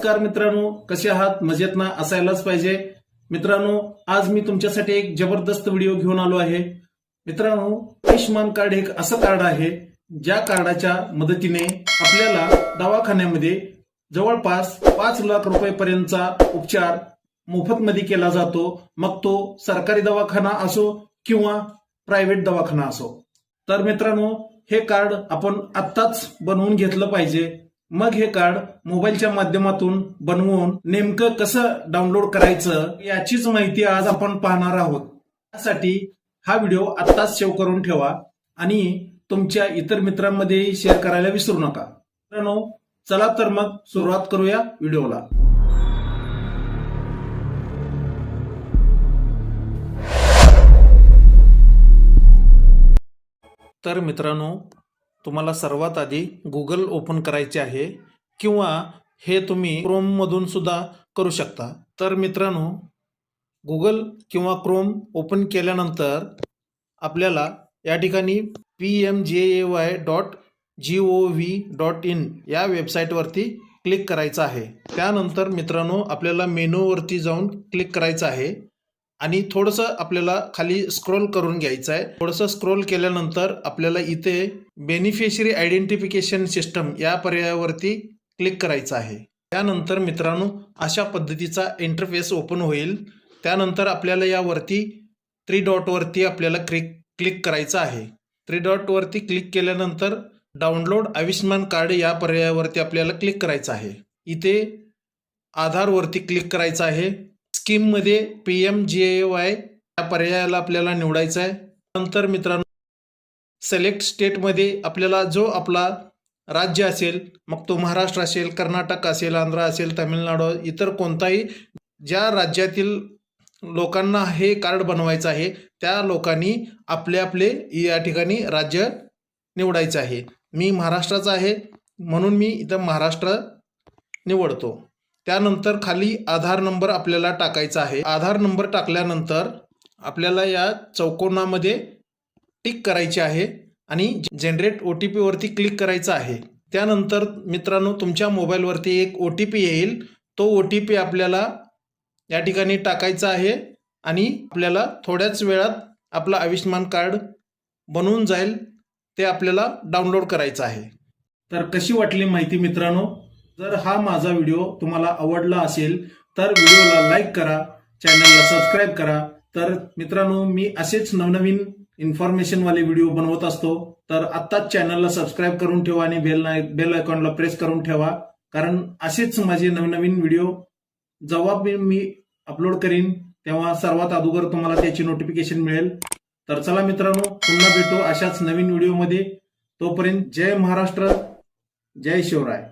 नमस्कार मित्रांनो, कसे आहात? मजेत ना? असायलाच पाहिजे. मित्रांनो, आज मी तुमच्यासाठी एक जबरदस्त व्हिडिओ घेऊन आलो आहे. मित्रांनो, आयुष्यमान कार्ड एक असं कार्ड आहे ज्या कार्डाच्या मदतीने आपल्याला दवाखान्यामध्ये जवळपास 5 लाख रुपये उपचार मोफतमध्ये केला जातो. मग तो सरकारी दवाखाना असो किंवा प्रायव्हेट दवाखाना असो. तर मित्रांनो, हे कार्ड आपण आत्ताच बनवून घेतलं पाहिजे. मग हे कार्ड मोबाईलच्या माध्यमातून बनवून नेमकं कसं डाउनलोड करायचं याचीच माहिती आज आपण पाहणार आहोत. त्यासाठी हा व्हिडिओ आत्ताच सेव्ह करून ठेवा आणि तुमच्या इतर मित्रांमध्ये शेअर करायला विसरू नका. मित्रांनो, चला तर मग सुरुवात करूया व्हिडिओला. तर मित्रांनो, तुम्हाला सर्वात आधी गुगल ओपन करायचे आहे किंवा हे तुम्ही क्रोम मधून सुद्धा करू शकता. तर मित्रांनो, गुगल किंवा क्रोम ओपन केल्यानंतर आपल्याला या ठिकाणी pmjay.gov.in या वेबसाईटवरती क्लिक करायचं आहे. त्यानंतर मित्रांनो, आपल्याला मेनूवरती जाऊन क्लिक करायचं आहे आणि थोडंसं आपल्याला खाली स्क्रोल करून घ्यायचं आहे. थोडंसं स्क्रोल केल्यानंतर आपल्याला इथे बेनिफिशरी आयडेंटिफिकेशन सिस्टम या पर्यायावरती क्लिक करायचं आहे. त्यानंतर मित्रांनो, अशा पद्धतीचा इंटरफेस ओपन होईल. त्यानंतर आपल्याला यावरती 3 डॉटवरती आपल्याला क्लिक करायचं आहे. 3 डॉटवरती क्लिक केल्यानंतर डाउनलोड आयुष्यमान कार्ड या पर्यायावरती आपल्याला क्लिक करायचं आहे. इथे आधारवरती क्लिक करायचं आहे. स्कीममध्ये PMJAY या पर्यायाला आपल्याला निवडायचं आहे. नंतर मित्रांनो, सिलेक्ट स्टेटमध्ये आपल्याला जो आपला राज्य असेल, मग तो महाराष्ट्र असेल, कर्नाटक असेल, आंध्र असेल, तामिळनाडू, इतर कोणताही ज्या राज्यातील लोकांना हे कार्ड बनवायचं आहे त्या लोकांनी आपले या ठिकाणी राज्य निवडायचं आहे. मी महाराष्ट्राचा आहे म्हणून मी इथं महाराष्ट्र निवडतो. त्यानंतर खाली आधार नंबर आपल्याला टाकायचा आहे. आधार नंबर टाकल्यानंतर आपल्याला या चौकोनामध्ये टिक करायचे आहे आणि जनरेट OTP वरती क्लिक करायचं आहे. त्यानंतर मित्रांनो, तुमच्या मोबाईलवरती एक OTP येईल. तो OTP आपल्याला या ठिकाणी टाकायचा आहे आणि आपल्याला थोड्याच वेळात आपलं आयुष्यमान कार्ड बनवून जाईल. ते आपल्याला डाउनलोड करायचं आहे. तर कशी वाटली माहिती मित्रांनो? जर हा माझा व्हिडिओ तुम्हाला आवडला असेल तर व्हिडिओला लाईक करा, चॅनलला सबस्क्राईब करा. तर मित्रांनो, मी असेच नवनवीन इन्फॉर्मेशनवाले व्हिडिओ बनवत असतो. तर आत्ताच चॅनलला सबस्क्राईब करून ठेवा आणि बेल आयकॉनला प्रेस करून ठेवा, कारण असेच माझे नवनवीन व्हिडिओ जेव्हा मी अपलोड करीन तेव्हा सर्वात अगोदर तुम्हाला त्याची नोटिफिकेशन मिळेल. तर चला मित्रांनो, पुन्हा भेटू अशाच नवीन व्हिडिओमध्ये. तोपर्यंत जय महाराष्ट्र, जय शिवराय.